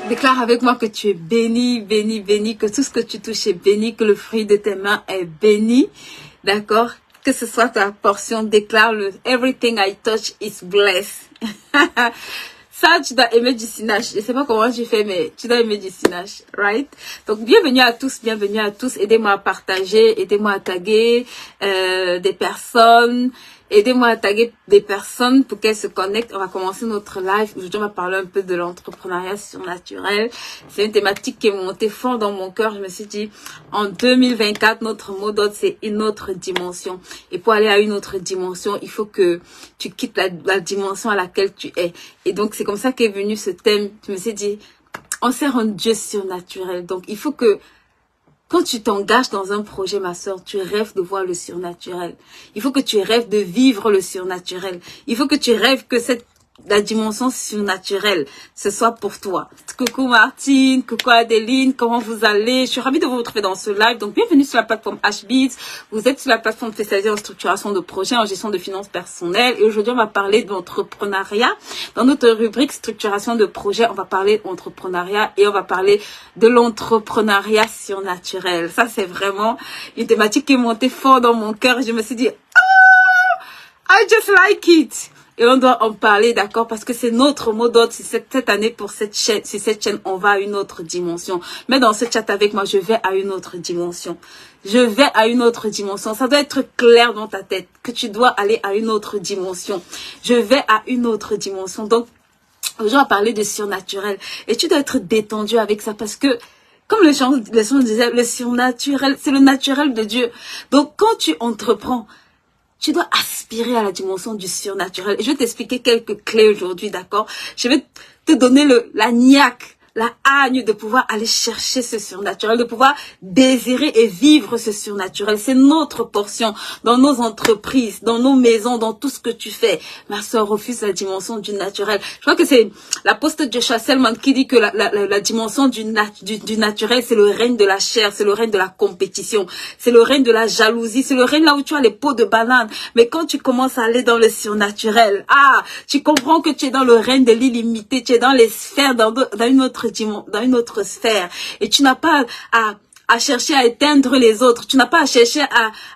Déclare avec moi que tu es béni, béni, béni, que tout ce que tu touches est béni, que le fruit de tes mains est béni. D'accord? Que ce soit ta portion, déclare-le. Everything I touch is blessed. Ça, tu dois aimer du Sinach. Je sais pas comment tu fais, mais tu dois aimer du Sinach, right? Donc, bienvenue à tous, bienvenue à tous. Aidez-moi à partager, aidez-moi à taguer des personnes. Aidez-moi à taguer des personnes pour qu'elles se connectent. On va commencer notre live. Aujourd'hui, on va parler un peu de l'entrepreneuriat surnaturel. C'est une thématique qui est montée fort dans mon cœur. Je me suis dit, en 2024, notre mot d'ordre, c'est une autre dimension. Et pour aller à une autre dimension, il faut que tu quittes la dimension à laquelle tu es. Et donc, c'est comme ça qu'est venu ce thème. Je me suis dit, on sert un Dieu surnaturel. Donc, il faut que quand tu t'engages dans un projet, ma sœur, tu rêves de voir le surnaturel. Il faut que tu rêves de vivre le surnaturel. Il faut que tu rêves que la dimension surnaturelle, ce soit pour toi. Coucou Martine, coucou Adeline, comment vous allez? Je suis ravie de vous retrouver dans ce live. Donc, bienvenue sur la plateforme HBeats. Vous êtes sur la plateforme spécialisée en structuration de projets, en gestion de finances personnelles. Et aujourd'hui, on va parler d'entrepreneuriat. Dans notre rubrique structuration de projets, on va parler d'entrepreneuriat et on va parler de l'entrepreneuriat surnaturel. Ça, c'est vraiment une thématique qui est montée fort dans mon cœur. Je me suis dit, oh, I just like it. Et on doit en parler, d'accord, parce que c'est notre mot d'ordre. Cette année, pour cette chaîne, sur cette chaîne, on va à une autre dimension. Mais dans ce chat avec moi, je vais à une autre dimension. Je vais à une autre dimension. Ça doit être clair dans ta tête que tu dois aller à une autre dimension. Je vais à une autre dimension. Donc, aujourd'hui, on va parler de surnaturel. Et tu dois être détendu avec ça parce que, comme le chant disait, le surnaturel, c'est le naturel de Dieu. Donc, quand tu entreprends, tu dois aspirer à la dimension du surnaturel. Et je vais t'expliquer quelques clés aujourd'hui, d'accord? Je vais te donner la niaque, la hargne de pouvoir aller chercher ce surnaturel, de pouvoir désirer et vivre ce surnaturel. C'est notre portion dans nos entreprises, dans nos maisons, dans tout ce que tu fais. Ma soeur refuse la dimension du naturel. Je crois que c'est l'apôtre Joshua Selman qui dit que la dimension du naturel, c'est le règne de la chair, c'est le règne de la compétition, c'est le règne de la jalousie, c'est le règne là où tu as les peaux de banane. Mais quand tu commences à aller dans le surnaturel, tu comprends que tu es dans le règne de l'illimité, tu es dans les sphères, dans une autre sphère. Et tu n'as pas à chercher à éteindre les autres. Tu n'as pas à chercher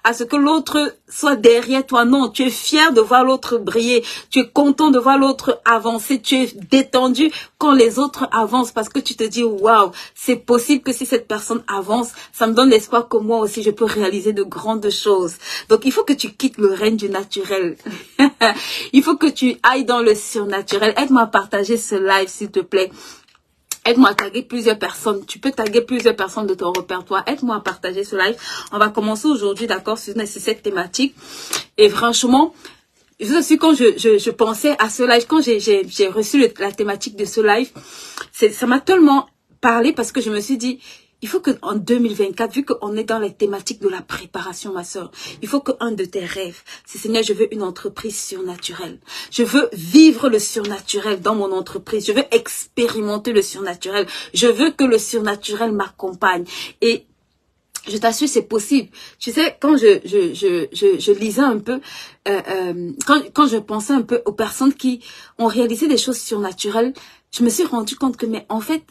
à ce que l'autre soit derrière toi. Non, tu es fier de voir l'autre briller. Tu es content de voir l'autre avancer. Tu es détendu quand les autres avancent parce que tu te dis, waouh, c'est possible que si cette personne avance, ça me donne l'espoir que moi aussi je peux réaliser de grandes choses. Donc, il faut que tu quittes le règne du naturel. Il faut que tu ailles dans le surnaturel. Aide-moi à partager ce live, s'il te plaît. Aide-moi à taguer plusieurs personnes. Tu peux taguer plusieurs personnes de ton répertoire. Aide-moi à partager ce live. On va commencer aujourd'hui, d'accord, sur cette thématique. Et franchement, quand je pensais à ce live, quand j'ai reçu la thématique de ce live, ça m'a tellement parlé parce que je me suis dit, il faut qu'en 2024, vu qu'on est dans les thématiques de la préparation, ma sœur, il faut qu'un de tes rêves, c'est Seigneur, je veux une entreprise surnaturelle. Je veux vivre le surnaturel dans mon entreprise. Je veux expérimenter le surnaturel. Je veux que le surnaturel m'accompagne. Et je t'assure, c'est possible. Tu sais, quand je lisais un peu, quand je pensais un peu aux personnes qui ont réalisé des choses surnaturelles, je me suis rendu compte que, mais en fait,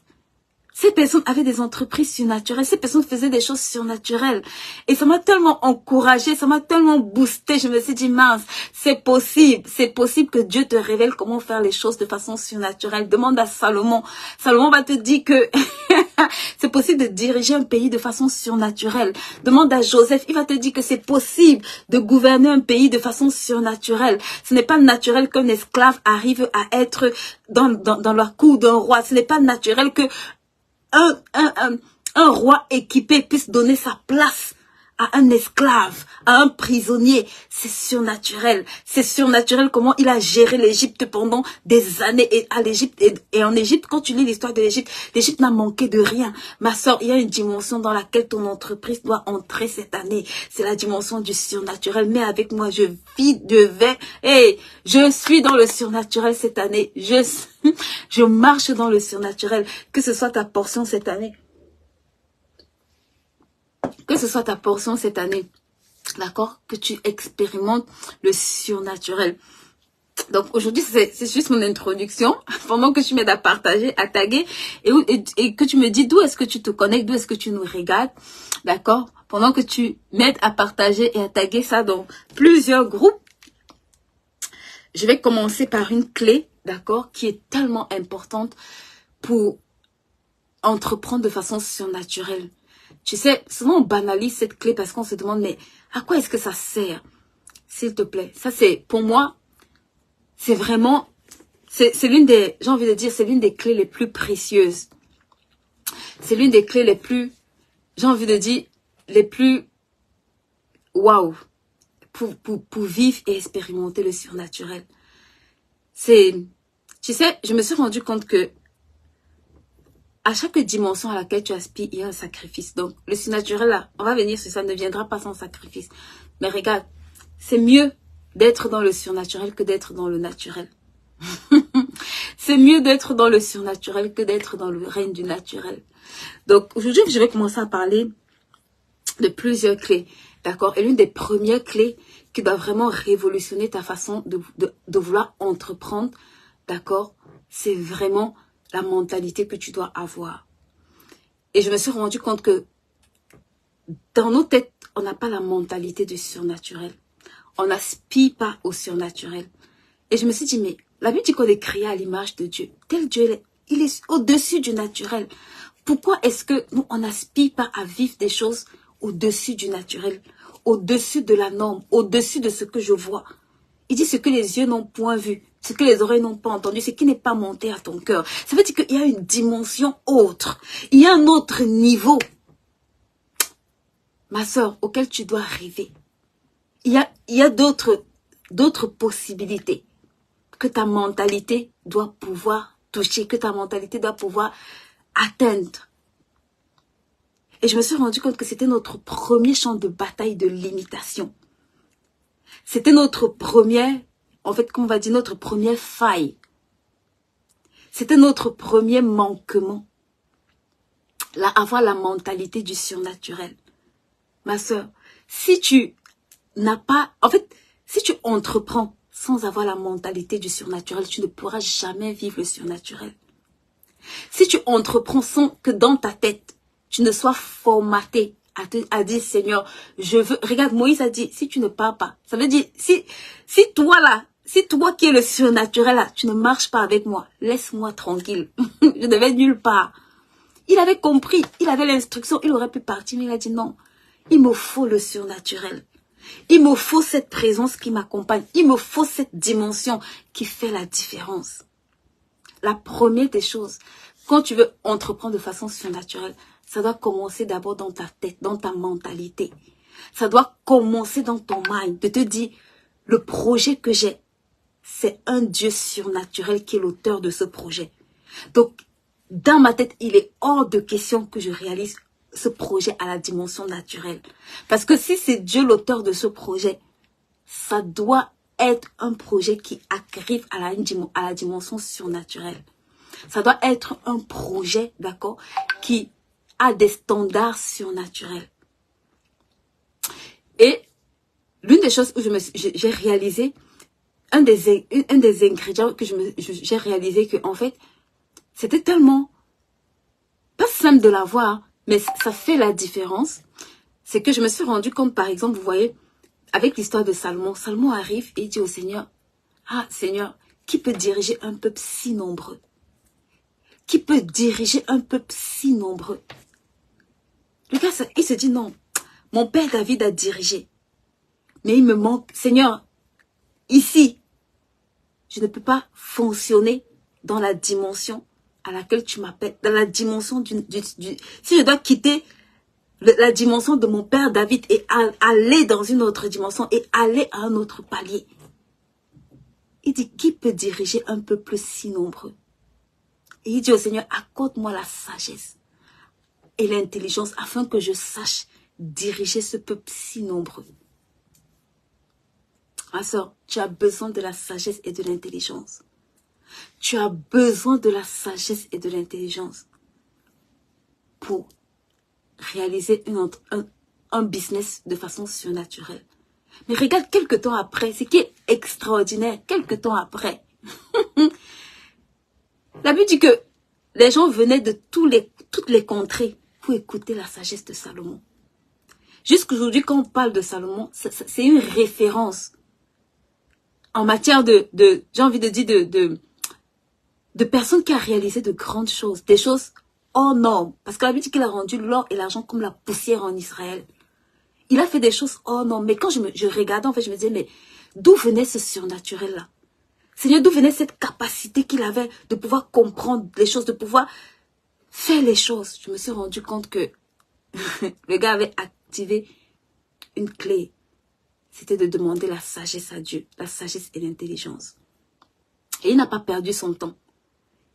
ces personnes avaient des entreprises surnaturelles. Ces personnes faisaient des choses surnaturelles. Et ça m'a tellement encouragée, ça m'a tellement boostée. Je me suis dit, mince, c'est possible. C'est possible que Dieu te révèle comment faire les choses de façon surnaturelle. Demande à Salomon. Salomon va te dire que c'est possible de diriger un pays de façon surnaturelle. Demande à Joseph. Il va te dire que c'est possible de gouverner un pays de façon surnaturelle. Ce n'est pas naturel qu'un esclave arrive à être dans la cour d'un roi. Ce n'est pas naturel que un roi équipé puisse donner sa place à un esclave, à un prisonnier. C'est surnaturel. C'est surnaturel comment il a géré l'Égypte pendant des années. Et à l'Égypte, et en Égypte, quand tu lis l'histoire de l'Égypte, l'Égypte n'a manqué de rien. Ma soeur, il y a une dimension dans laquelle ton entreprise doit entrer cette année. C'est la dimension du surnaturel. Mais avec moi, je suis dans le surnaturel cette année. Je marche dans le surnaturel. Que ce soit ta portion cette année. Que ce soit ta portion cette année, d'accord? Que tu expérimentes le surnaturel. Donc aujourd'hui, c'est juste mon introduction. Pendant que tu m'aides à partager, à taguer, et que tu me dis d'où est-ce que tu te connectes, d'où est-ce que tu nous regardes, d'accord? Pendant que tu m'aides à partager et à taguer ça dans plusieurs groupes, je vais commencer par une clé, d'accord, qui est tellement importante pour entreprendre de façon surnaturelle. Tu sais, souvent on banalise cette clé parce qu'on se demande, mais à quoi est-ce que ça sert? S'il te plaît. Ça, c'est, pour moi, c'est vraiment, c'est l'une des, j'ai envie de dire, c'est l'une des clés les plus précieuses. C'est l'une des clés les plus, j'ai envie de dire, les plus, waouh, pour vivre et expérimenter le surnaturel. C'est, tu sais, je me suis rendu compte que à chaque dimension à laquelle tu aspires, il y a un sacrifice. Donc, le surnaturel, là, on va venir sur ça, ne viendra pas sans sacrifice. Mais regarde, c'est mieux d'être dans le surnaturel que d'être dans le naturel. C'est mieux d'être dans le surnaturel que d'être dans le règne du naturel. Donc, aujourd'hui, je vais commencer à parler de plusieurs clés. D'accord? Et l'une des premières clés qui doit vraiment révolutionner ta façon de vouloir entreprendre, d'accord? C'est vraiment la mentalité que tu dois avoir. Et je me suis rendu compte que dans nos têtes, on n'a pas la mentalité du surnaturel. On n'aspire pas au surnaturel. Et je me suis dit, mais la Bible dit qu'on est créé à l'image de Dieu. Tel Dieu, il est au-dessus du naturel. Pourquoi est-ce que nous, on n'aspire pas à vivre des choses au-dessus du naturel, au-dessus de la norme, au-dessus de ce que je vois? Il dit ce que les yeux n'ont point vu, ce que les oreilles n'ont pas entendu, ce qui n'est pas monté à ton cœur. Ça veut dire qu'il y a une dimension autre. Il y a un autre niveau, ma soeur, auquel tu dois rêver. Il y a d'autres possibilités que ta mentalité doit pouvoir toucher, que ta mentalité doit pouvoir atteindre. Et je me suis rendu compte que c'était notre premier champ de bataille de limitation. C'était notre première, en fait, comme on va dire, notre première faille. C'était notre premier manquement. Là, avoir la mentalité du surnaturel. Ma soeur, si tu n'as pas, en fait, si tu entreprends sans avoir la mentalité du surnaturel, tu ne pourras jamais vivre le surnaturel. Si tu entreprends sans que dans ta tête, tu ne sois formaté à dire, Seigneur, je veux... Regarde, Moïse a dit, si tu ne pars pas, ça veut dire, si toi là, si toi qui es le surnaturel là, tu ne marches pas avec moi, laisse-moi tranquille. Je ne vais nulle part. Il avait compris, il avait l'instruction, il aurait pu partir, mais il a dit non, il me faut le surnaturel. Il me faut cette présence qui m'accompagne. Il me faut cette dimension qui fait la différence. La première des choses, quand tu veux entreprendre de façon surnaturelle, ça doit commencer d'abord dans ta tête, dans ta mentalité. Ça doit commencer dans ton mind, de te dire, le projet que j'ai, c'est un Dieu surnaturel qui est l'auteur de ce projet. Donc, dans ma tête, il est hors de question que je réalise ce projet à la dimension naturelle. Parce que si c'est Dieu l'auteur de ce projet, ça doit être un projet qui arrive à la dimension surnaturelle. Ça doit être un projet, d'accord, qui a des standards surnaturels. Et l'une des choses où j'ai réalisé, un des ingrédients que j'ai réalisé que, en fait, c'était tellement pas simple de l'avoir, mais ça fait la différence. C'est que je me suis rendu compte, par exemple, vous voyez, avec l'histoire de Salomon, Salomon arrive et il dit au Seigneur, ah Seigneur, qui peut diriger un peuple si nombreux? Qui peut diriger un peuple si nombreux? Le gars, il se dit non, mon père David a dirigé, mais il me manque, Seigneur, ici, je ne peux pas fonctionner dans la dimension à laquelle tu m'appelles, dans la dimension si je dois quitter la dimension de mon père David et aller dans une autre dimension et aller à un autre palier. Il dit, qui peut diriger un peuple si nombreux? Et il dit au Seigneur, accorde-moi la sagesse et l'intelligence afin que je sache diriger ce peuple si nombreux. Ma soeur, tu as besoin de la sagesse et de l'intelligence. Tu as besoin de la sagesse et de l'intelligence pour réaliser un business de façon surnaturelle. Mais regarde, quelques temps après, c'est que extraordinaire quelques temps après. La Bible dit que les gens venaient de toutes les contrées pour écouter la sagesse de Salomon. Jusqu'aujourd'hui, quand on parle de Salomon, c'est une référence en matière j'ai envie de dire, de personnes qui a réalisé de grandes choses, des choses hors normes. Parce que la Bible dit qu'il a rendu l'or et l'argent comme la poussière en Israël. Il a fait des choses hors normes. Mais quand je regardais, en fait, je me disais, mais d'où venait ce surnaturel-là? Seigneur, d'où venait cette capacité qu'il avait de pouvoir comprendre les choses, de pouvoir faire les choses? Je me suis rendu compte que le gars avait activé une clé. C'était de demander la sagesse à Dieu, la sagesse et l'intelligence. Et il n'a pas perdu son temps.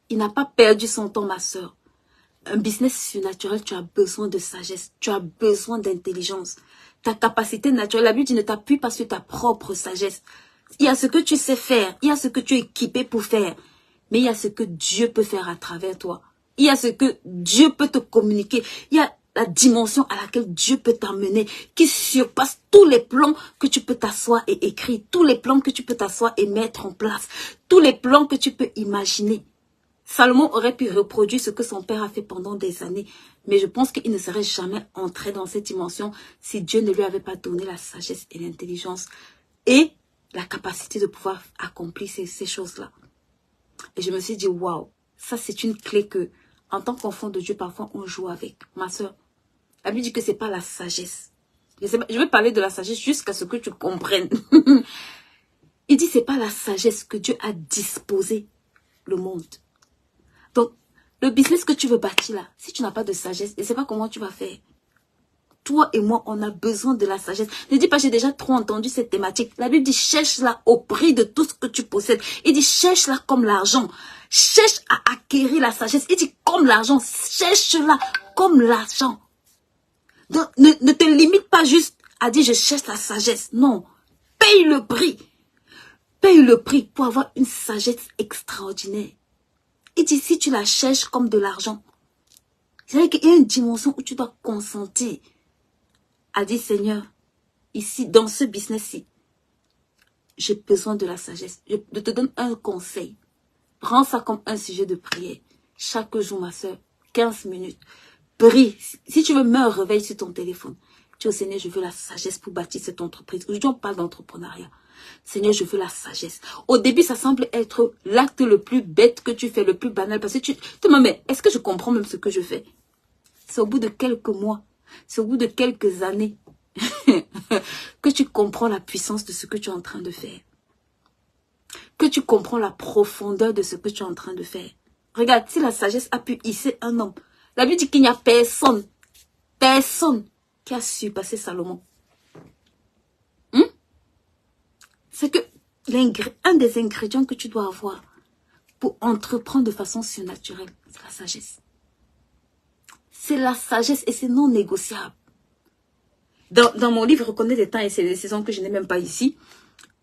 Il n'a pas perdu son temps, ma soeur. Un business surnaturel, tu as besoin de sagesse, tu as besoin d'intelligence. Ta capacité naturelle, la Bible dit, ne t'appuie pas sur ta propre sagesse. Il y a ce que tu sais faire, il y a ce que tu es équipé pour faire, mais il y a ce que Dieu peut faire à travers toi. Il y a ce que Dieu peut te communiquer. Il y a la dimension à laquelle Dieu peut t'amener, qui surpasse tous les plans que tu peux t'asseoir et écrire, tous les plans que tu peux t'asseoir et mettre en place, tous les plans que tu peux imaginer. Salomon aurait pu reproduire ce que son père a fait pendant des années, mais je pense qu'il ne serait jamais entré dans cette dimension si Dieu ne lui avait pas donné la sagesse et l'intelligence et la capacité de pouvoir accomplir ces choses-là. Et je me suis dit, waouh, ça c'est une clé que, en tant qu'enfant de Dieu, parfois on joue avec. Ma soeur, la Bible dit que c'est pas la sagesse. Je vais parler de la sagesse jusqu'à ce que tu comprennes. Il dit c'est pas la sagesse que Dieu a disposé le monde. Donc, le business que tu veux bâtir là, si tu n'as pas de sagesse, je ne sais pas comment tu vas faire. Toi et moi, on a besoin de la sagesse. Ne dis pas, j'ai déjà trop entendu cette thématique. La Bible dit, cherche-la au prix de tout ce que tu possèdes. Il dit, cherche-la comme l'argent. Cherche à acquérir la sagesse. Il dit, comme l'argent, cherche-la comme l'argent. Donc, ne te limite pas juste à dire, je cherche la sagesse. Non, paye le prix. Paye le prix pour avoir une sagesse extraordinaire. Il dit, si tu la cherches comme de l'argent, c'est-à-dire qu'il y a une dimension où tu dois consentir à dire, Seigneur, ici, dans ce business-ci, j'ai besoin de la sagesse. Je te donne un conseil. Prends ça comme un sujet de prière. Chaque jour, ma soeur, 15 minutes. Prie. Si tu veux, mets un réveil sur ton téléphone. Tu dis au Seigneur, je veux la sagesse pour bâtir cette entreprise. Aujourd'hui, on parle d'entrepreneuriat. Seigneur, je veux la sagesse. Au début, ça semble être l'acte le plus bête que tu fais, le plus banal. Parce que tu te demandes, mais est-ce que je comprends même ce que je fais? C'est au bout de quelques mois, c'est au bout de quelques années que tu comprends la puissance de ce que tu es en train de faire. Que tu comprends la profondeur de ce que tu es en train de faire. Regarde, si la sagesse a pu hisser un homme, la Bible dit qu'il n'y a personne qui a surpassé Salomon. C'est que un des ingrédients que tu dois avoir pour entreprendre de façon surnaturelle, c'est la sagesse. C'est la sagesse et c'est non négociable. Dans mon livre, Reconnaître les temps et les saisons que je n'ai même pas ici,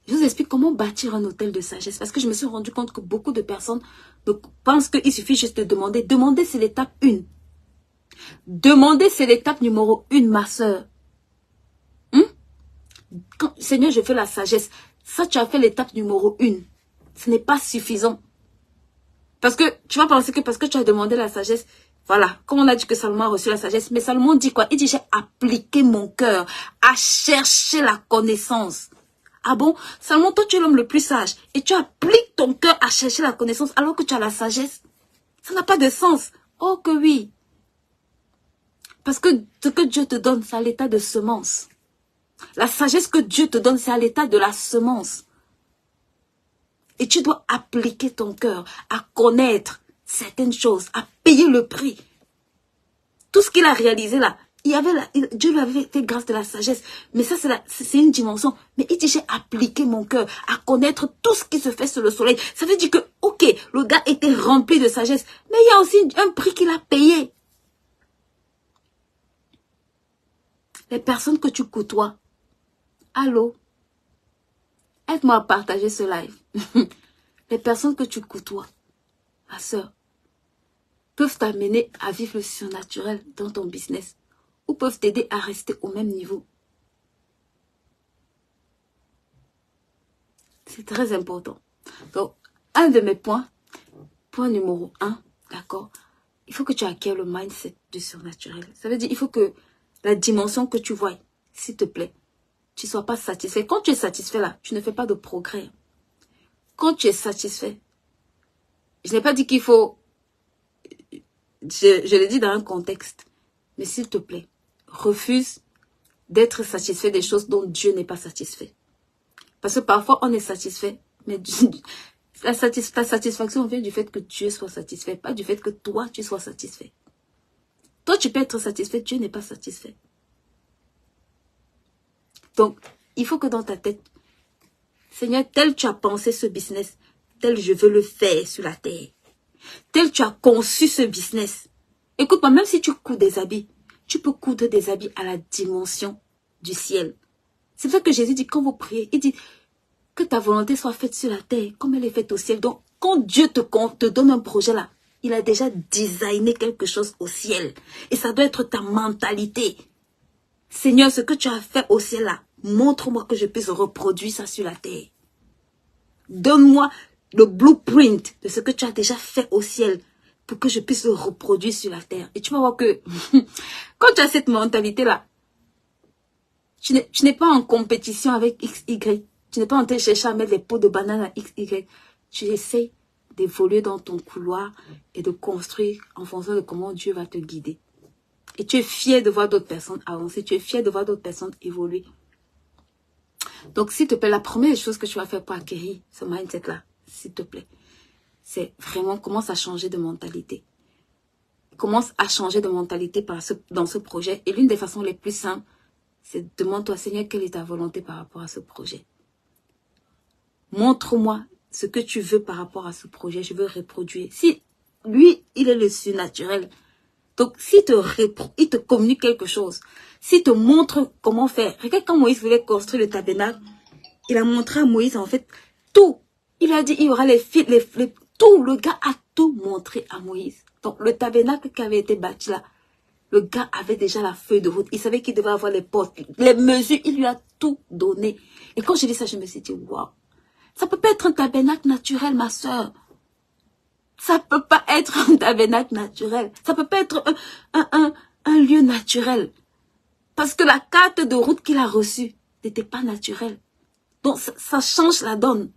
je vous explique comment bâtir un hôtel de sagesse. Parce que je me suis rendu compte que beaucoup de personnes pensent qu'il suffit juste de demander. Demander, c'est l'étape 1. Demander, c'est l'étape numéro 1, ma soeur. Seigneur, je fais la sagesse. Ça, tu as fait l'étape numéro 1. Ce n'est pas suffisant. Parce que tu vas penser que parce que tu as demandé la sagesse, voilà, comme on a dit que Salomon a reçu la sagesse, mais Salomon dit quoi? Il dit, j'ai appliqué mon cœur à chercher la connaissance. Ah bon? Salomon, toi, tu es l'homme le plus sage. Et tu appliques ton cœur à chercher la connaissance alors que tu as la sagesse. Ça n'a pas de sens. Oh que oui. Parce que ce que Dieu te donne, c'est à l'état de semence. La sagesse que Dieu te donne, c'est à l'état de la semence. Et tu dois appliquer ton cœur à connaître certaines choses, à payer le prix. Tout ce qu'il a réalisé là, Dieu lui avait fait grâce de la sagesse. Mais ça, c'est une dimension. Mais il dit, j'ai appliqué mon cœur à connaître tout ce qui se fait sur le soleil. Ça veut dire que, ok, le gars était rempli de sagesse. Mais il y a aussi un prix qu'il a payé. Les personnes que tu côtoies, allô, aide-moi à partager ce live. Les personnes que tu côtoies, ma soeur, peuvent t'amener à vivre le surnaturel dans ton business ou peuvent t'aider à rester au même niveau. C'est très important. Donc, un de mes points, point numéro 1, d'accord, il faut que tu acquières le mindset du surnaturel. Ça veut dire, il faut que la dimension que tu vois, s'il te plaît, tu ne sois pas satisfait. Quand tu es satisfait là, tu ne fais pas de progrès. Quand tu es satisfait, je n'ai pas dit qu'il faut, je l'ai dit dans un contexte, mais s'il te plaît, refuse d'être satisfait des choses dont Dieu n'est pas satisfait. Parce que parfois, on est satisfait, mais ta satisfaction vient du fait que Dieu soit satisfait, pas du fait que toi, tu sois satisfait. Toi, tu peux être satisfait, Dieu n'est pas satisfait. Donc, il faut que dans ta tête, Seigneur, tel tu as pensé ce business, tel je veux le faire sur la terre. Tel tu as conçu ce business. Écoute-moi, même si tu couds des habits, tu peux coudre des habits à la dimension du ciel. C'est pour ça que Jésus dit, quand vous priez, il dit que ta volonté soit faite sur la terre comme elle est faite au ciel. Donc, quand Dieu te donne un projet là, il a déjà designé quelque chose au ciel. Et ça doit être ta mentalité. Seigneur, ce que tu as fait au ciel là, montre-moi que je puisse reproduire ça sur la terre. Donne-moi le blueprint de ce que tu as déjà fait au ciel pour que je puisse le reproduire sur la terre. Et tu vas voir que quand tu as cette mentalité-là, tu n'es pas en compétition avec XY. Tu n'es pas en train de chercher à mettre les pots de banane à XY. Tu essaies d'évoluer dans ton couloir et de construire en fonction de comment Dieu va te guider. Et tu es fier de voir d'autres personnes avancer. Tu es fier de voir d'autres personnes évoluer. Donc, s'il te plaît, la première chose que tu vas faire pour acquérir ce mindset-là, s'il te plaît, c'est vraiment commence à changer de mentalité. Commence à changer de mentalité dans ce projet. Et l'une des façons les plus simples, c'est demande-toi, Seigneur, quelle est ta volonté par rapport à ce projet. Montre-moi ce que tu veux par rapport à ce projet. Je veux reproduire. Si lui, il est le surnaturel. Donc, s'il il te communique quelque chose, s'il te montre comment faire. Regarde quand Moïse voulait construire le tabernacle, il a montré à Moïse, en fait, tout. Il a dit, il y aura les fils, tout. Le gars a tout montré à Moïse. Donc, le tabernacle qui avait été bâti là, le gars avait déjà la feuille de route. Il savait qu'il devait avoir les portes, les mesures. Il lui a tout donné. Et quand j'ai dit ça, je me suis dit, waouh. Ça peut pas être un tabernacle naturel, ma soeur. Ça peut pas être un tabernacle naturel. Ça peut pas être un lieu naturel. Parce que la carte de route qu'il a reçue n'était pas naturelle. Donc, ça change la donne.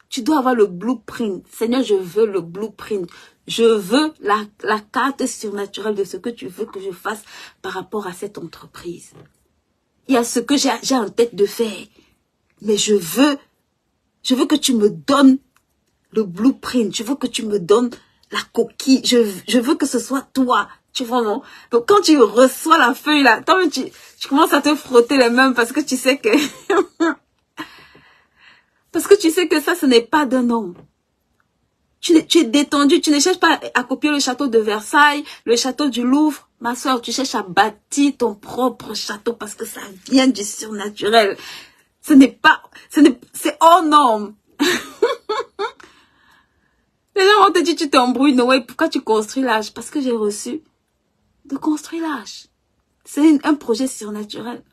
Tu dois avoir le blueprint. Seigneur, je veux le blueprint. Je veux la carte surnaturelle de ce que tu veux que je fasse par rapport à cette entreprise. Il y a ce que j'ai en tête de faire. Mais je veux que tu me donnes le blueprint. Je veux que tu me donnes la coquille. Je veux que ce soit toi. Tu vois, non? Donc, quand tu reçois la feuille là, tu commences à te frotter les mains parce que tu sais que... parce que tu sais que ça, ce n'est pas d'un homme. Tu es détendu. Tu ne cherches pas à copier le château de Versailles, le château du Louvre. Ma soeur, tu cherches à bâtir ton propre château parce que ça vient du surnaturel. C'est hors norme. Les gens vont te dire, tu t'embrouilles, Noé, pourquoi tu construis l'âge? Parce que j'ai reçu de construire l'âge. C'est un projet surnaturel.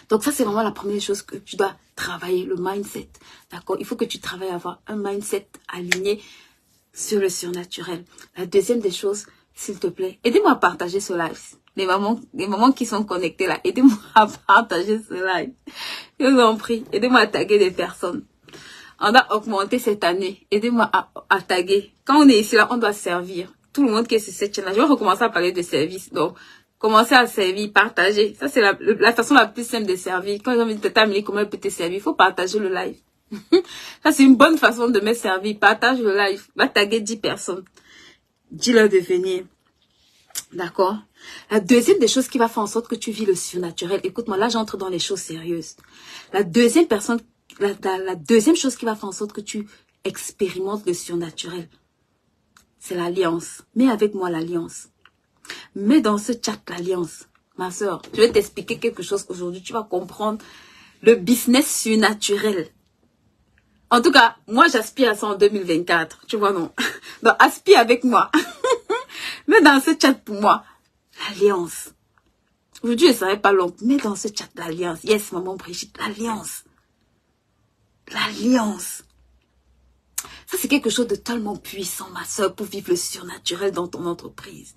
Donc ça, c'est vraiment la première chose que tu dois travailler, le mindset. D'accord? Il faut que tu travailles à avoir un mindset aligné sur le surnaturel. La deuxième des choses, s'il te plaît, aidez-moi à partager ce live. Les mamans qui sont connectées là, aidez-moi à partager ce live. Je vous en prie, aidez-moi à taguer des personnes. On a augmenté cette année. Aidez-moi à taguer. Quand on est ici là, on doit servir. Tout le monde qui est sur cette chaîne-là. Je vais recommencer à parler de service. Donc, commencez à servir, partager. Ça, c'est la façon la plus simple de servir. Quand les gens me disent, Amélie, comment elle peut te servir? Il faut partager le live. Ça, c'est une bonne façon de me servir. Partage le live. Va taguer 10 personnes. Dis-leur de venir. D'accord? La deuxième des choses qui va faire en sorte que tu vis le surnaturel. Écoute-moi, là, j'entre dans les choses sérieuses. La deuxième chose qui va faire en sorte que tu expérimentes le surnaturel, c'est l'alliance. Mets avec moi l'alliance. Mets dans ce chat l'alliance. Ma soeur, je vais t'expliquer quelque chose aujourd'hui. Tu vas comprendre le business surnaturel. En tout cas, moi, j'aspire à ça en 2024. Tu vois, non? Donc, aspire avec moi. Mets dans ce chat pour moi l'alliance. Aujourd'hui, je ne serai pas longue. Mais dans ce chat, l'alliance. Yes, maman Brigitte, l'alliance. L'alliance. Ça, c'est quelque chose de tellement puissant, ma soeur, pour vivre le surnaturel dans ton entreprise.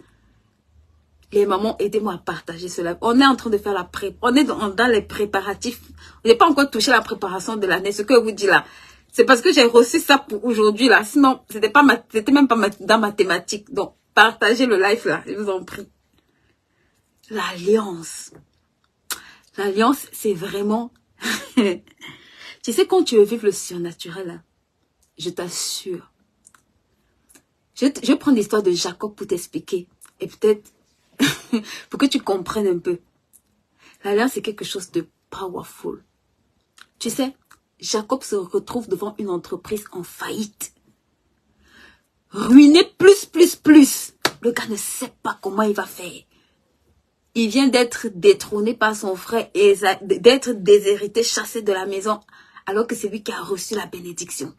Les mamans, aidez-moi à partager cela. On est en train de faire la pré. On est dans les préparatifs. On n'a pas encore touché la préparation de l'année. Ce que je vous dis là, c'est parce que j'ai reçu ça pour aujourd'hui là. Sinon, c'était même pas dans ma thématique. Donc, partagez le live là, je vous en prie. L'alliance. L'alliance, c'est vraiment... Tu sais, quand tu veux vivre le surnaturel, hein, je t'assure. Je vais prendre l'histoire de Jacob pour t'expliquer. Et peut-être... pour que tu comprennes un peu. L'alliance, c'est quelque chose de powerful. Tu sais, Jacob se retrouve devant une entreprise en faillite. Ruiné plus. Le gars ne sait pas comment il va faire. Il vient d'être détrôné par son frère et d'être déshérité, chassé de la maison, alors que c'est lui qui a reçu la bénédiction.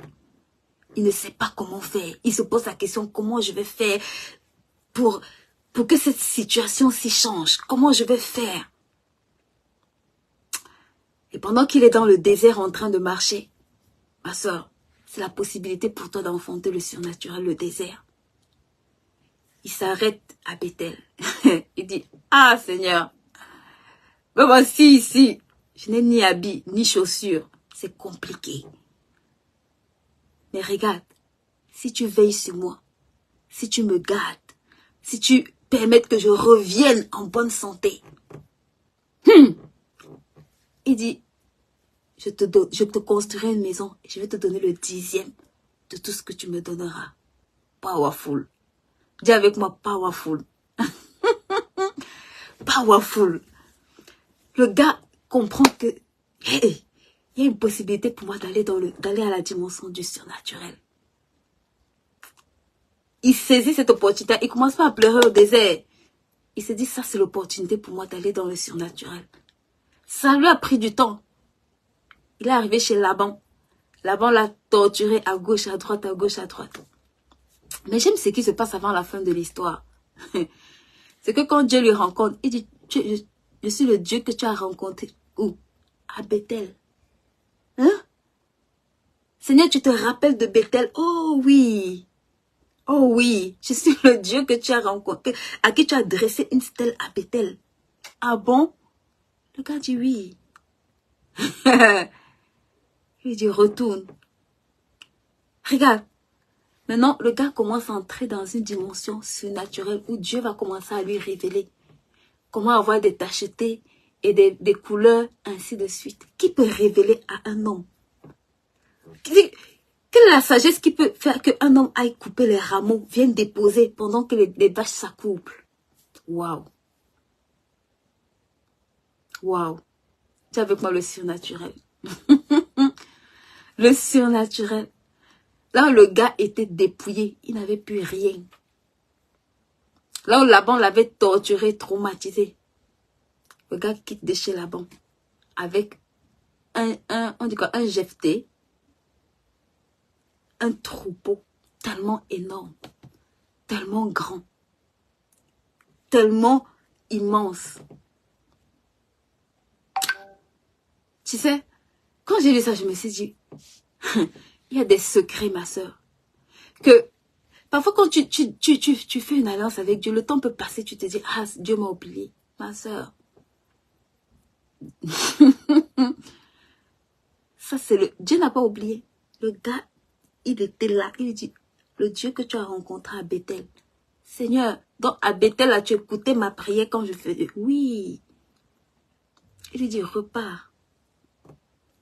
Il ne sait pas comment faire. Il se pose la question, comment je vais faire pour que cette situation-ci change? Comment je vais faire? Et pendant qu'il est dans le désert en train de marcher, ma soeur, c'est la possibilité pour toi d'enfanter le surnaturel, le désert. Il s'arrête à Bethel. Il dit, ah Seigneur, me voici ici. Je n'ai ni habit, ni chaussures. C'est compliqué. Mais regarde, si tu veilles sur moi, si tu me gardes, si tu permets que je revienne en bonne santé. Il dit, je te construirai une maison et je vais te donner le 10e de tout ce que tu me donneras. Powerful. Dis avec moi, powerful. Powerful. Le gars comprend que, hey, il y a une possibilité pour moi d'aller à la dimension du surnaturel. Il saisit cette opportunité. Il commence pas à pleurer au désert. Il se dit, ça c'est l'opportunité pour moi d'aller dans le surnaturel. Ça lui a pris du temps. Il est arrivé chez Laban. Laban l'a torturé à gauche, à droite, à gauche, à droite. Mais j'aime ce qui se passe avant la fin de l'histoire. C'est que quand Dieu lui rencontre, il dit, je suis le Dieu que tu as rencontré. Où? À Bethel. Hein? Seigneur, tu te rappelles de Bethel? Oh oui. Oh oui. Je suis le Dieu que tu as rencontré, à qui tu as dressé une stèle à Bethel. Ah bon? Le gars dit oui. Il dit retourne. Regarde. Maintenant, le gars commence à entrer dans une dimension surnaturelle où Dieu va commencer à lui révéler comment avoir des tachetés et des couleurs, ainsi de suite. Qui peut révéler à un homme? Quelle est la sagesse qui peut faire qu'un homme aille couper les rameaux, vienne déposer pendant que les vaches s'accouplent? Waouh! Waouh! Tu es avec moi le surnaturel. Le surnaturel. Là où le gars était dépouillé, il n'avait plus rien. Là où Laban l'avait torturé, traumatisé, le gars quitte de chez Laban avec on dit quoi, un jephté, un troupeau tellement énorme, tellement grand, tellement immense. Tu sais, quand j'ai vu ça, je me suis dit, il y a des secrets, ma soeur, que parfois quand tu fais une alliance avec Dieu, le temps peut passer, tu te dis, ah, Dieu m'a oublié, ma soeur. Ça, c'est le... Dieu n'a pas oublié. Le gars, il était là, il dit, le Dieu que tu as rencontré à Bethel. Seigneur, donc à Bethel, là, tu écoutais ma prière quand je faisais, oui. Il lui dit, repars.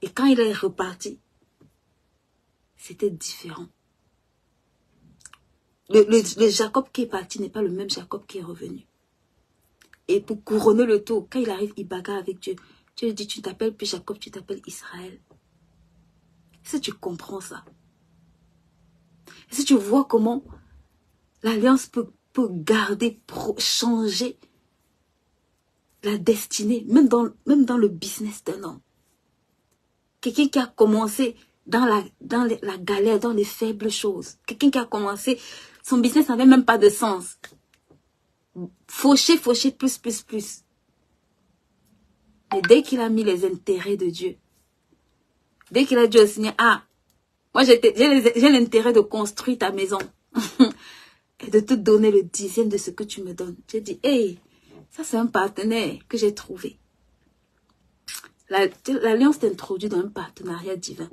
Et quand il est reparti, c'était différent. Le Jacob qui est parti n'est pas le même Jacob qui est revenu. Et pour couronner le tout, quand il arrive, il bagarre avec Dieu. Dieu lui dit, tu t'appelles plus Jacob, tu t'appelles Israël. Si tu comprends ça, et si tu vois comment l'alliance peut garder, changer la destinée, même dans le business d'un homme. Quelqu'un qui a commencé dans la galère, dans les faibles choses. Quelqu'un qui a commencé, son business n'avait même pas de sens. Faucher, plus. Mais dès qu'il a mis les intérêts de Dieu, dès qu'il a dit au Seigneur, ah, moi j'ai l'intérêt de construire ta maison et de te donner le 10e de ce que tu me donnes. J'ai dit, hey, ça c'est un partenaire que j'ai trouvé. L'alliance t'introduit dans un partenariat divin.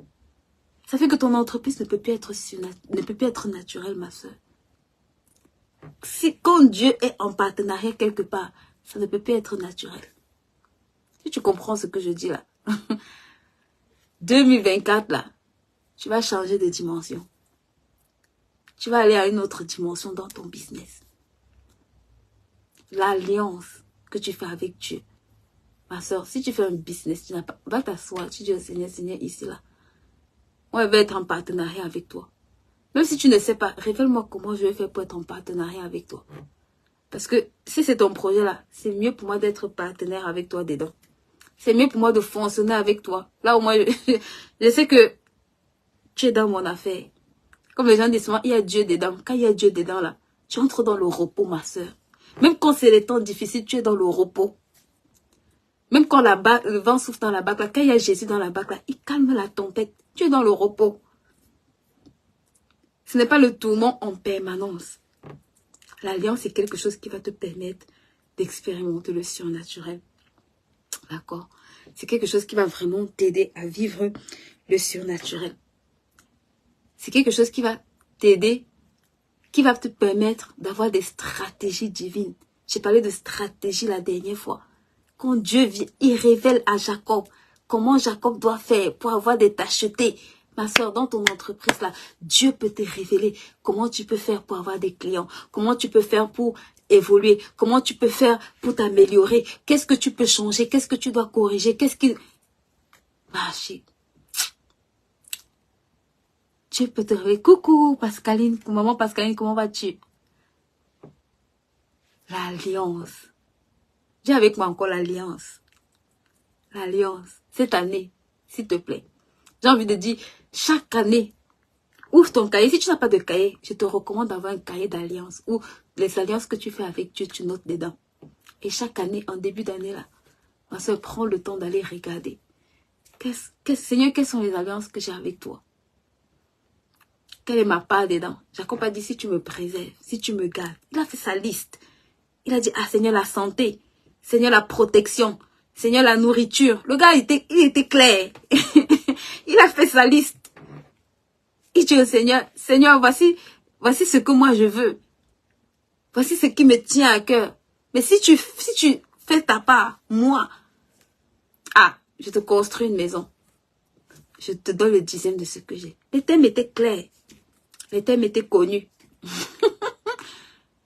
Ça fait que ton entreprise ne peut plus être naturelle, ma soeur. Quand Dieu est en partenariat quelque part, ça ne peut plus être naturel. Si tu comprends ce que je dis là. 2024 là, tu vas changer de dimension. Tu vas aller à une autre dimension dans ton business. L'alliance que tu fais avec Dieu. Ma soeur, si tu fais un business, tu n'as pas, va t'asseoir, tu dis au Seigneur, Seigneur, ici là. Moi, je vais être en partenariat avec toi. Même si tu ne sais pas, révèle-moi comment je vais faire pour être en partenariat avec toi. Parce que si c'est ton projet là, c'est mieux pour moi d'être partenaire avec toi dedans. C'est mieux pour moi de fonctionner avec toi. Là au moins, je sais que tu es dans mon affaire. Comme les gens disent souvent, il y a Dieu dedans. Quand il y a Dieu dedans là, tu entres dans le repos, ma soeur. Même quand c'est les temps difficiles, tu es dans le repos. Même quand le vent souffle dans la barque là, quand il y a Jésus dans la barque là, il calme la tempête. Tu es dans le repos. Ce n'est pas le tourment en permanence. L'alliance est quelque chose qui va te permettre d'expérimenter le surnaturel. D'accord? C'est quelque chose qui va vraiment t'aider à vivre le surnaturel. C'est quelque chose qui va t'aider, qui va te permettre d'avoir des stratégies divines. J'ai parlé de stratégie la dernière fois. Quand Dieu vient, il révèle à Jacob comment Jacob doit faire pour avoir des tachetés. Ma soeur, dans ton entreprise là, Dieu peut te révéler comment tu peux faire pour avoir des clients, comment tu peux faire pour évoluer, comment tu peux faire pour t'améliorer, qu'est-ce que tu peux changer, qu'est-ce que tu dois corriger, qu'est-ce qui... Marcher. Dieu peut te révéler. Coucou Pascaline, maman Pascaline, comment vas-tu? L'alliance. Dis avec moi encore l'alliance. L'alliance. Cette année, s'il te plaît. J'ai envie de dire, chaque année, ouvre ton cahier. Si tu n'as pas de cahier, je te recommande d'avoir un cahier d'alliance où les alliances que tu fais avec Dieu, tu notes dedans. Et chaque année, en début d'année, là, ma soeur, prends le temps d'aller regarder. Seigneur, quelles sont les alliances que j'ai avec toi? Quelle est ma part dedans? Jacob a dit, si tu me préserves, si tu me gardes. Il a fait sa liste. Il a dit, ah Seigneur, la santé. Seigneur, la protection. Seigneur, la nourriture. Le gars, il était clair. Il a fait sa liste. Il dit au Seigneur, Seigneur, voici ce que moi je veux. Voici ce qui me tient à cœur. Mais si tu fais ta part, moi, je te construis une maison. Je te donne le 10e de ce que j'ai. Les thèmes étaient clairs. Les thèmes étaient connus.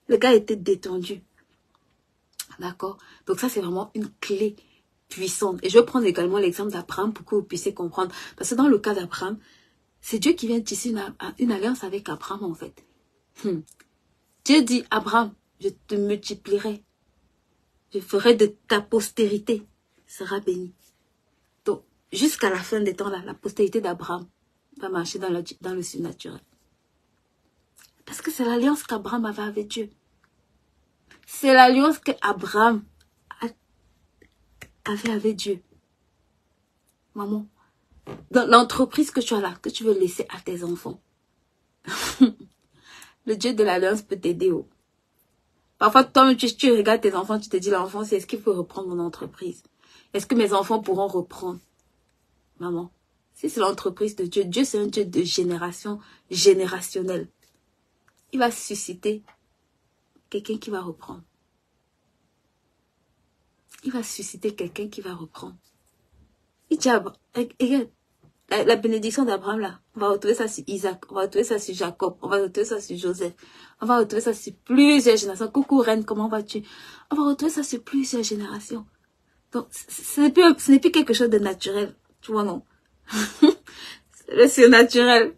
Le gars était détendu. D'accord? Donc ça, c'est vraiment une clé puissante. Et je vais prendre également l'exemple d'Abraham pour que vous puissiez comprendre. Parce que dans le cas d'Abraham, c'est Dieu qui vient tisser une alliance avec Abraham en fait. Dieu dit, Abraham, je te multiplierai. Je ferai de ta postérité sera bénie. Donc, jusqu'à la fin des temps, là, la postérité d'Abraham va marcher dans le surnaturel. Parce que c'est l'alliance qu'Abraham avait avec Dieu. C'est l'alliance qu'Abraham avait avec Dieu. Maman, dans l'entreprise que tu as là, que tu veux laisser à tes enfants, le Dieu de l'alliance peut t'aider. Parfois, toi, tu regardes tes enfants, tu te dis, l'enfant, est-ce qu'il faut reprendre mon entreprise? Est-ce que mes enfants pourront reprendre? Maman, si c'est l'entreprise de Dieu, Dieu c'est un Dieu de génération, générationnel. Il va susciter quelqu'un qui va reprendre. Il va susciter quelqu'un qui va reprendre. Il dit, regarde, la bénédiction d'Abraham là, on va retrouver ça sur Isaac, on va retrouver ça sur Jacob, on va retrouver ça sur Joseph, on va retrouver ça sur plusieurs générations. Coucou reine, comment vas-tu? On va retrouver ça sur plusieurs générations. Donc, ce n'est plus quelque chose de naturel, tu vois, non? C'est le surnaturel.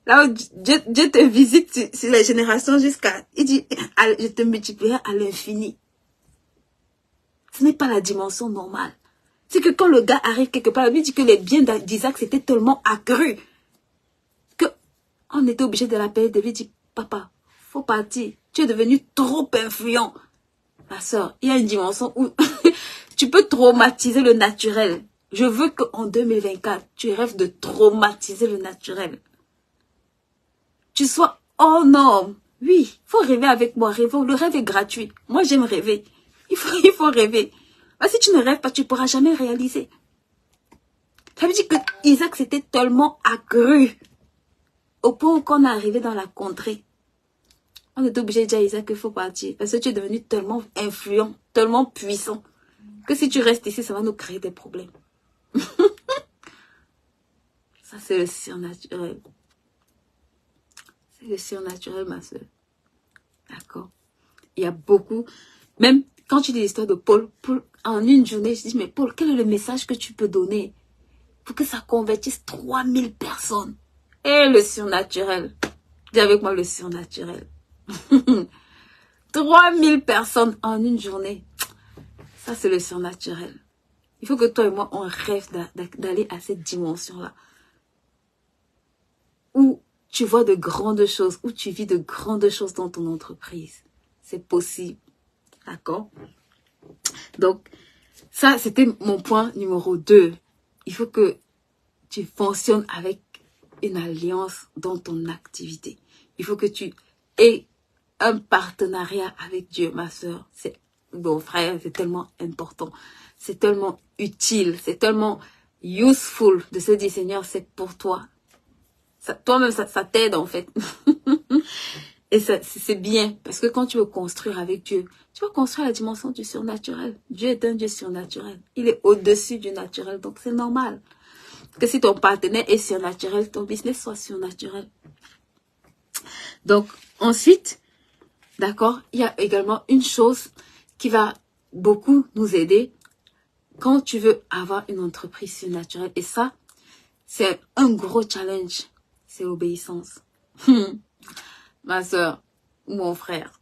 Là où Dieu te visite sur les générations jusqu'à... Il dit, je te multiplierai à l'infini. Ce n'est pas la dimension normale. C'est que quand le gars arrive quelque part, lui dit que les biens d'Isaac c'était tellement accru que on était obligé de l'appeler, de lui dire, papa, faut partir. Tu es devenu trop influent. Ma soeur, il y a une dimension où Tu peux traumatiser le naturel. Je veux qu'en 2024, tu rêves de traumatiser le naturel. Tu sois hors norme. Oui, il faut rêver avec moi. Rêvons. Le rêve est gratuit. Moi, j'aime rêver. Il faut rêver. Mais si tu ne rêves pas, tu ne pourras jamais réaliser. Ça veut dire que Isaac s'était tellement accru au point qu'on est arrivé dans la contrée. On est obligé de dire à Isaac qu'il faut partir. Parce que tu es devenu tellement influent, tellement puissant, que si tu restes ici, ça va nous créer des problèmes. Ça, c'est le surnaturel. C'est le surnaturel, ma soeur. D'accord? Il y a beaucoup. Même quand tu dis l'histoire de Paul, en une journée, je dis, mais Paul, quel est le message que tu peux donner pour que ça convertisse 3000 personnes? Et le surnaturel. Dis avec moi le surnaturel. 3000 personnes en une journée. Ça, c'est le surnaturel. Il faut que toi et moi, on rêve d'aller à cette dimension-là. Où tu vois de grandes choses, où tu vis de grandes choses dans ton entreprise. C'est possible. D'accord? Donc, ça, c'était mon point numéro 2. Il faut que tu fonctionnes avec une alliance dans ton activité. Il faut que tu aies un partenariat avec Dieu, ma soeur. Bon, frère, c'est tellement important. C'est tellement utile. C'est tellement useful de se dire, Seigneur, c'est pour toi. Toi-même, ça t'aide, en fait. Et c'est bien. Parce que quand tu veux construire avec Dieu, tu vas construire la dimension du surnaturel. Dieu est un Dieu surnaturel. Il est au-dessus du naturel. Donc, c'est normal que si ton partenaire est surnaturel, ton business soit surnaturel. Donc, ensuite, d'accord, il y a également une chose qui va beaucoup nous aider quand tu veux avoir une entreprise surnaturelle. Et ça, c'est un gros challenge. C'est l'obéissance. Ma soeur ou mon frère.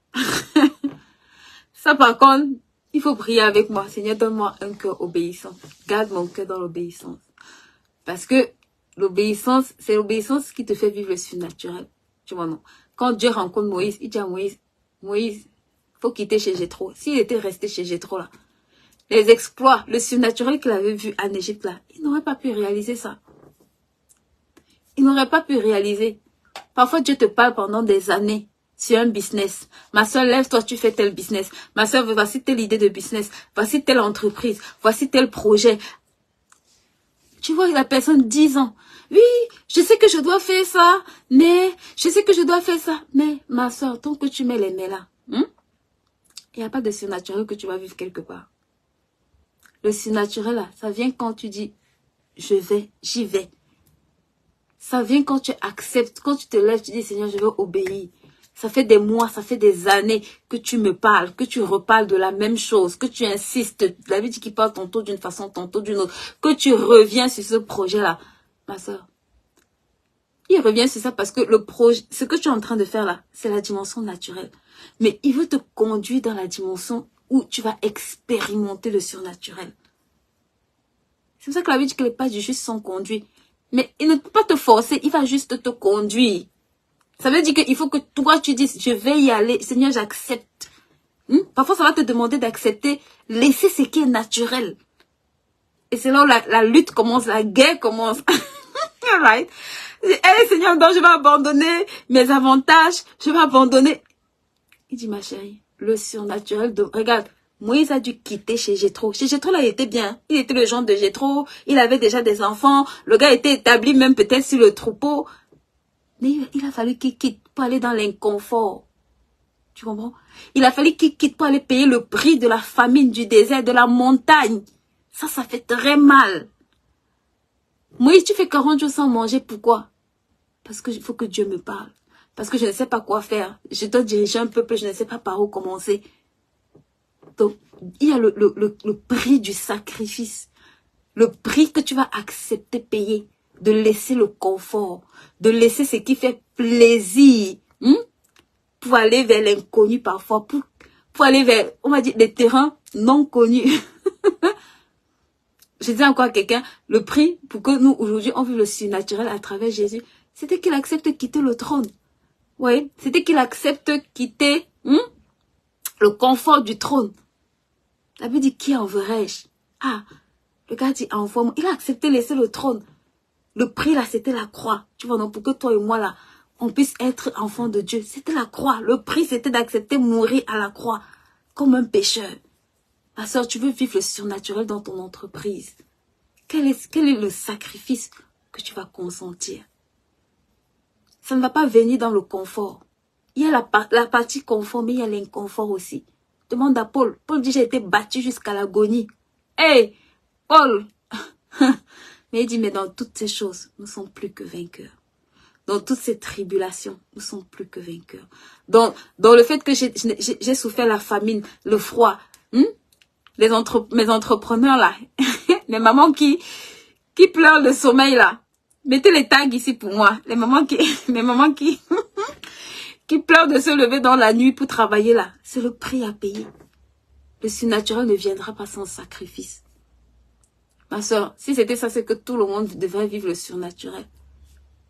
Ça, par contre, il faut prier avec moi. Seigneur, donne-moi un cœur obéissant. Garde mon cœur dans l'obéissance. Parce que l'obéissance, c'est l'obéissance qui te fait vivre le surnaturel. Tu vois, non? Quand Dieu rencontre Moïse, il dit à Moïse, Moïse, faut quitter chez Jéthro. S'il était resté chez Jéthro, là, les exploits, le surnaturel qu'il avait vu en Égypte, là, il n'aurait pas pu réaliser ça. Il n'aurait pas pu réaliser. Parfois, Dieu te parle pendant des années sur un business. Ma soeur, lève-toi, tu fais tel business. Ma soeur, voici telle idée de business. Voici telle entreprise. Voici tel projet. Tu vois la personne 10 ans. Oui, je sais que je dois faire ça. Mais, je sais que je dois faire ça. Mais, ma soeur, tant que tu mets les mains là, il n'y a pas de surnaturel que tu vas vivre quelque part. Le surnaturel là, ça vient quand tu dis, je vais, j'y vais. Ça vient quand tu acceptes, quand tu te lèves, tu dis, Seigneur, je veux obéir. Ça fait des mois, ça fait des années que tu me parles, que tu reparles de la même chose, que tu insistes. David dit qu'il parle tantôt d'une façon, tantôt d'une autre, que tu reviens sur ce projet-là. Ma soeur, il revient sur ça parce que le projet, ce que tu es en train de faire là, c'est la dimension naturelle. Mais il veut te conduire dans la dimension où tu vas expérimenter le surnaturel. C'est pour ça que la Bible dit que les pas du juste sont conduits. Mais il ne peut pas te forcer, il va juste te conduire. Ça veut dire qu'il faut que toi, tu dises, je vais y aller. Seigneur, j'accepte. Parfois, ça va te demander d'accepter, laisser ce qui est naturel. Et c'est là où la lutte commence, la guerre commence. Right? Hey, Seigneur, donc je vais abandonner mes avantages. Je vais abandonner. Il dit, ma chérie, le surnaturel, regarde, Moïse a dû quitter chez Jéthro. Chez Jéthro, là, il était bien. Il était le genre de Jéthro. Il avait déjà des enfants. Le gars était établi même peut-être sur le troupeau. Mais il a fallu qu'il quitte pour aller dans l'inconfort. Tu comprends? Il a fallu qu'il quitte pour aller payer le prix de la famine, du désert, de la montagne. Ça fait très mal. Moïse, tu fais 40 jours sans manger. Pourquoi? Parce qu'il faut que Dieu me parle. Parce que je ne sais pas quoi faire. Je dois diriger un peuple, je ne sais pas par où commencer. Donc, il y a le prix du sacrifice. Le prix que tu vas accepter payer. De laisser le confort. De laisser ce qui fait plaisir. Pour aller vers l'inconnu parfois. Pour aller vers, on va dire, des terrains non connus. Je dis encore à quelqu'un, le prix pour que nous, aujourd'hui, on vive le surnaturel à travers Jésus, c'était qu'il accepte de quitter le trône. Oui, c'était qu'il accepte de quitter le confort du trône. La Bible dit, qui enverrai-je? Ah, le gars dit, envoie-moi. Il a accepté de laisser le trône. Le prix là, c'était la croix. Tu vois, non, pour que toi et moi là, on puisse être enfants de Dieu. C'était la croix. Le prix, c'était d'accepter mourir à la croix, comme un pécheur. Ma soeur, tu veux vivre le surnaturel dans ton entreprise. Quel est le sacrifice que tu vas consentir? Ça ne va pas venir dans le confort. Il y a la partie confort, mais il y a l'inconfort aussi. Demande à Paul. Paul dit, j'ai été battu jusqu'à l'agonie. Hey, Paul! Mais il dit, mais dans toutes ces choses, nous ne sommes plus que vainqueurs. Dans toutes ces tribulations, nous ne sommes plus que vainqueurs. Dans le fait que j'ai souffert la famine, le froid, mes entrepreneurs là, les mamans qui pleurent le sommeil là, mettez les tags ici pour moi. Les mamans qui qui pleurent de se lever dans la nuit pour travailler là, c'est le prix à payer. Le surnaturel ne viendra pas sans sacrifice. Ma soeur, si c'était ça, c'est que tout le monde devrait vivre le surnaturel.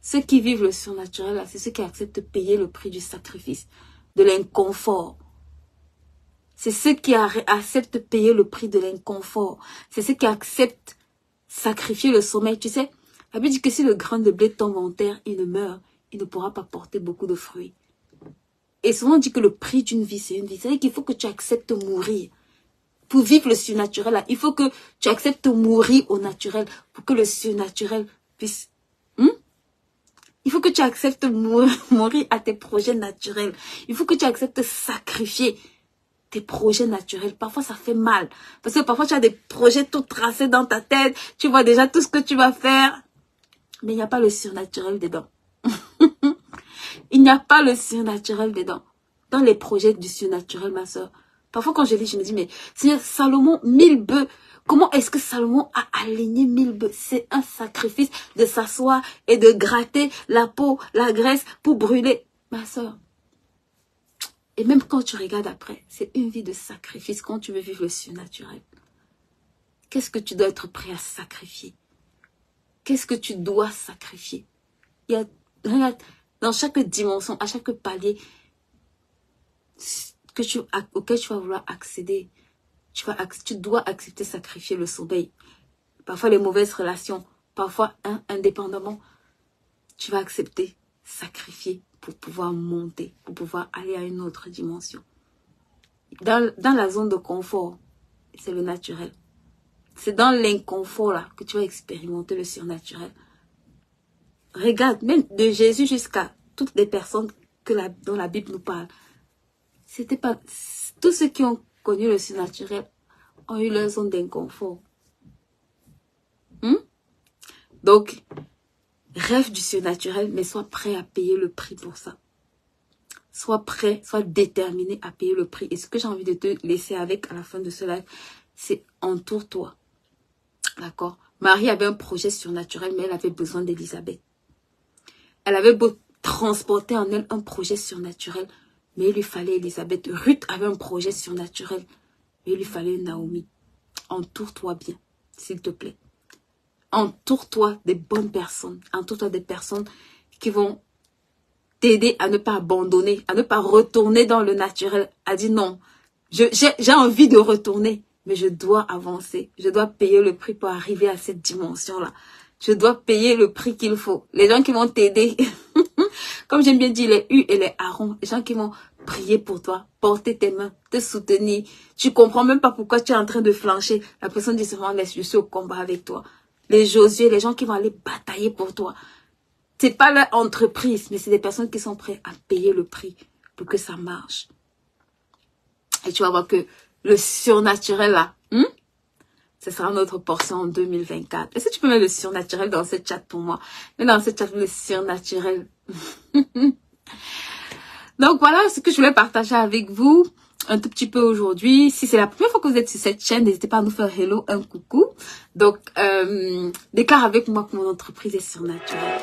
Ceux qui vivent le surnaturel, là, c'est ceux qui acceptent de payer le prix du sacrifice, de l'inconfort. C'est ceux qui acceptent de payer le prix de l'inconfort. C'est ceux qui acceptent de sacrifier le sommeil. Tu sais, la Bible dit que si le grain de blé tombe en terre, il ne meurt, il ne pourra pas porter beaucoup de fruits. Et souvent on dit que le prix d'une vie, c'est une vie. C'est-à-dire qu'il faut que tu acceptes de mourir. Pour vivre le surnaturel, là, il faut que tu acceptes de mourir au naturel pour que le surnaturel puisse... Il faut que tu acceptes de mourir à tes projets naturels. Il faut que tu acceptes de sacrifier tes projets naturels. Parfois, ça fait mal. Parce que parfois, tu as des projets tout tracés dans ta tête. Tu vois déjà tout ce que tu vas faire. Mais il n'y a pas le surnaturel dedans. Il n'y a pas le surnaturel dedans. Dans les projets du surnaturel, ma soeur. Parfois, quand je lis, je me dis, mais Seigneur, Salomon, 1000 bœufs. Comment est-ce que Salomon a aligné 1000 bœufs? C'est un sacrifice de s'asseoir et de gratter la peau, la graisse pour brûler. Ma soeur. Et même quand tu regardes après, c'est une vie de sacrifice quand tu veux vivre le surnaturel. Qu'est-ce que tu dois être prêt à sacrifier? Qu'est-ce que tu dois sacrifier? Regarde, dans chaque dimension, à chaque palier auquel tu vas vouloir accéder, tu dois accepter de sacrifier le sommeil. Parfois les mauvaises relations, parfois indépendamment, tu vas accepter, sacrifier pour pouvoir monter, pour pouvoir aller à une autre dimension. Dans la zone de confort, c'est le naturel. C'est dans l'inconfort là que tu vas expérimenter le surnaturel. Regarde, même de Jésus jusqu'à toutes les personnes dont la Bible nous parle. C'était pas... Tous ceux qui ont connu le surnaturel ont eu leur zone d'inconfort. Donc, rêve du surnaturel, mais sois prêt à payer le prix pour ça. Sois prêt, sois déterminé à payer le prix. Et ce que j'ai envie de te laisser avec à la fin de ce live, c'est entoure-toi. D'accord? Marie avait un projet surnaturel, mais elle avait besoin d'Élisabeth. Elle avait beau transporter en elle un projet surnaturel, mais il lui fallait Élisabeth. Ruth avait un projet surnaturel, mais il lui fallait Naomi. Entoure-toi bien, s'il te plaît. Entoure-toi des bonnes personnes. Entoure-toi des personnes qui vont t'aider à ne pas abandonner, à ne pas retourner dans le naturel. À dire non, j'ai envie de retourner, mais je dois avancer. Je dois payer le prix pour arriver à cette dimension-là. Je dois payer le prix qu'il faut. Les gens qui vont t'aider, comme j'aime bien dire, les Hu et les Aaron, les gens qui vont prier pour toi, porter tes mains, te soutenir. Tu comprends même pas pourquoi tu es en train de flancher. La personne dit seulement, laisse, je suis au combat avec toi. Les Josué, les gens qui vont aller batailler pour toi. C'est pas leur entreprise, mais c'est des personnes qui sont prêtes à payer le prix pour que ça marche. Et tu vas voir que le surnaturel là, ce sera notre portion en 2024. Est-ce que tu peux mettre le surnaturel dans ce chat pour moi? Mets dans ce chat le surnaturel. Donc voilà ce que je voulais partager avec vous un tout petit peu aujourd'hui. Si c'est la première fois que vous êtes sur cette chaîne, n'hésitez pas à nous faire hello, un coucou. Donc, déclare avec moi que mon entreprise est surnaturelle.